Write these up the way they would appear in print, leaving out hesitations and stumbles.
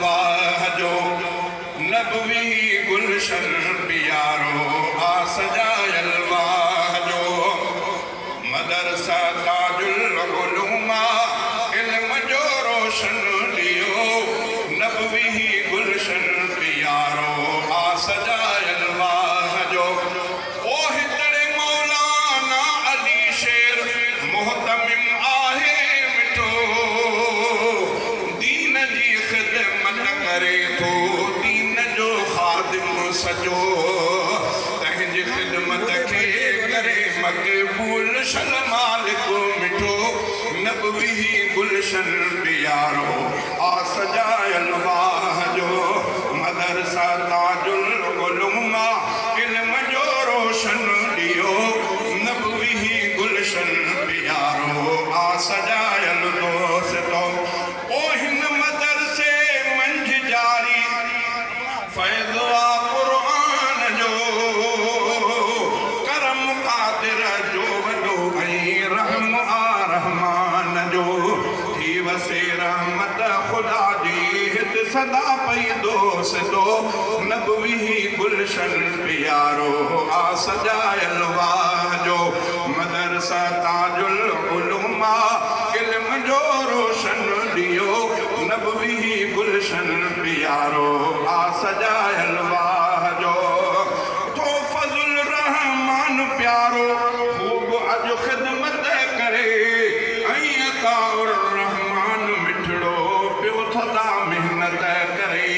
वाह जो नबवी गुलशन प्यारो आ सजायल वाह जो मदरसा ताजुल उलूमा इल्म जो रोशन लियो नबवी गुलशन प्यारो आ सजायल वाह जो ओ हितड़े मौलाना अली शेर मोहतमिम आहे मिठो दीन जी खिदमत करे थो दीन जो खादिम सजो तंहिंजी खिदमत खे करे मक़बूल शन मालिक मिठो नबवी गुलशन प्यारो आ सजायल वाह जो मदरसा ताजुल उलूमा इल्म जो रोशन लियो नबवी गुलशन प्यारो आ सजायल दोस्तो ओ हिन मदरसे मंझ जारी फैज़ क़ुरान जो करम क़ादिर जो वॾो ऐं रहम आ रहमान जो थी वसे रहमत ख़ुदा जी हित सदा पई दोस्तो नबवी गुलशन प्यारो आ सजायल वाह जो मदरसा ताजुल उलूमा इल्म जो रोशन लियो नबवी गुलशन प्यारो आ सजायल वाह जो तो फज़ुल रहमान प्यारो खूब अज खिदमत करे ऐं अताउर रहमान मिठड़ो पियो थदा मेहनत करे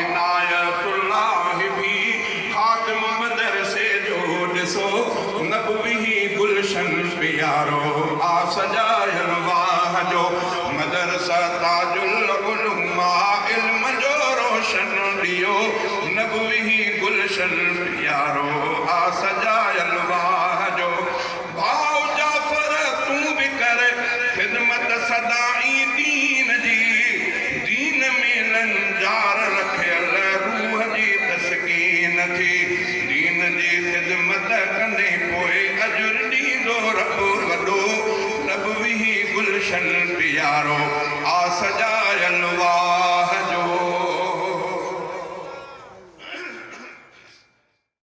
इनायतुल्लाह भी खादिम मदरसे जो ॾिसो नबवी गुलशन प्यारो आ सजायल वाह जो मदरसा ताजुल उलूमा इल्म जो रोशन लियो नबवी गुलशन प्यारो आ सजायल वाह जो भाउ जाफर तूं भी कर खिदमत सदाई दीन जी दीन में लंजार रखियल रूह जी तस्कीन थी दीन जी खिदमत कंदे पोइ अजुर ॾींदो रब वॾो नबवी गुलशन प्यारो आ सजायल वाह